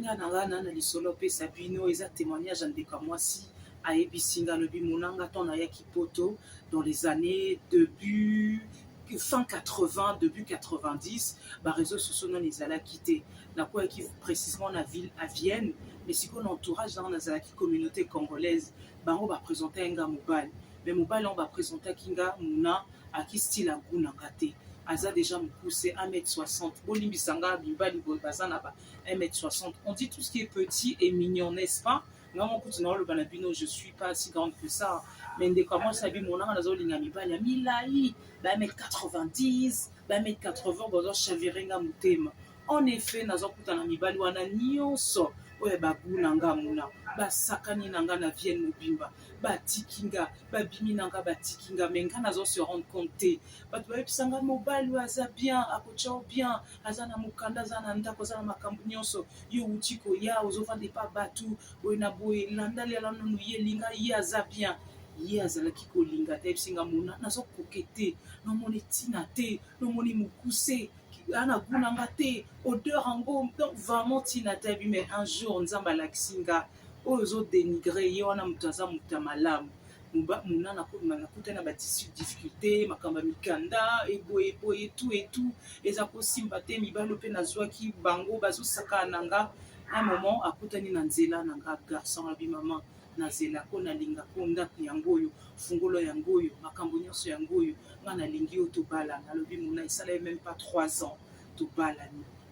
nga na ngana na lisolo pe sabino eza témoignage en dekamwasi ayebisinga lobi monanga ton ya kipoto dans les années fin 80 début 90 ba réseaux sociaux non ezala quitté na quoi qui précisément na ville à Vienne mais si qu'on entourage dans la communauté congolaise bango ba présenter nga mobile mais mobile on va présenter kinga muna à qui style à guna ngate aza déjà me pousser 1m60 bolimbisanga bibali bazana ba 1m60 on dit tout ce qui est petit et mignon n'est-ce pas non mon continent le banabino je suis pas si grande que ça mais dès comment ça bi mon nazo linga mibali ya milai ba 1m90 ba 1m80 bozo chavirenga mutema en effet nazo kutana mibali wana nyonso oye baguna nga muna basakani nanga na Vienne mobimba batikinga babimi nanga batikinga menga nazo se rendre compte batu bayebisanga mobali aza bien akocha bien aza na mukanda aza na ndako aza na makambo nyonso yo utiko ya ozovande pa batu boye na boye landali ala nonu ye linga ye aza bien ye azalaki kolinga te bisinga muna nazo kokete nomoni tina te nomoni mukuse ana gunanga te odeur ango donc vraiment tina te mais un jour nzamba lakisinga ozo dénigrer ye wana mutaza mutamalamu muna na kutana ba difficulté makamba mikanda eboye tout eza ko simba te mibalo pe nazwaki bango bazo saka nanga un moment akutani na nzela nanga garçon abi maman na zela ko na linga ko ndako yango yo fungolo yango yo makambo nyonso yango yo ngana lingi oto bala na lobi muna isala même pas 3 ans to bala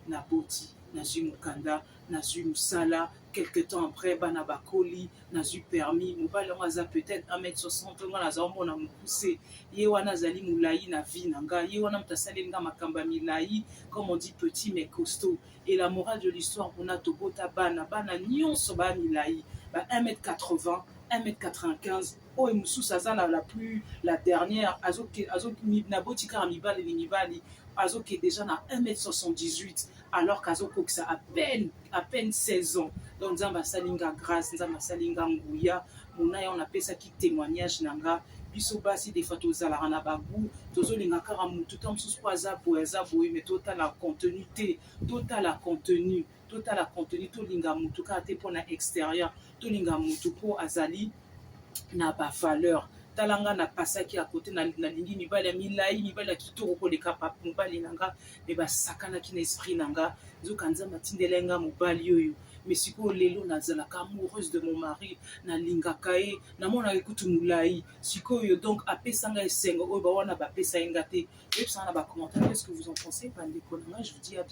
na boti na mukanda na musala quelque temps après bana bakoli na permis mobile ngaza peut-être 1m60 ngana za mona mukuse ye wana zali mulai na vie nanga ye wana mtasali nga makamba milai comme on dit petit mais costaud et la morale de l'histoire on a tobota bana nyonso ba milai ba 1m80 1m95 oh mususu azana la dernière azo na botika mibali ni mibali azo qui est déjà na 1m78 alors qu'azo koksa à peine 16 ans donc nzamba salinga grâce nzamba salinga nguya mona on appelle ça qui témoignage nanga biso basi des fois tozala na bagu tozolinga kara mutu tam sous poza boy mais total la contenu to linga mutu ka te pona extérieur to linga mutu po azali na ba valeur talanga na pasaki à côté na lingi mibali ya milai mibali ya kitoko ko leka papa mobali nanga me basakana ki na esprit nanga nzoka nzamba tindelenga mobali yoyo mais siko lelo nazalaka amoureuse de mon mari na lingaka ye na mona ekutu mulai siko yo donc apesanga esengo oyo ba wana ba pesa engate et ça na ba commentaire qu'est-ce que vous en pensez bande konanga je vous dis à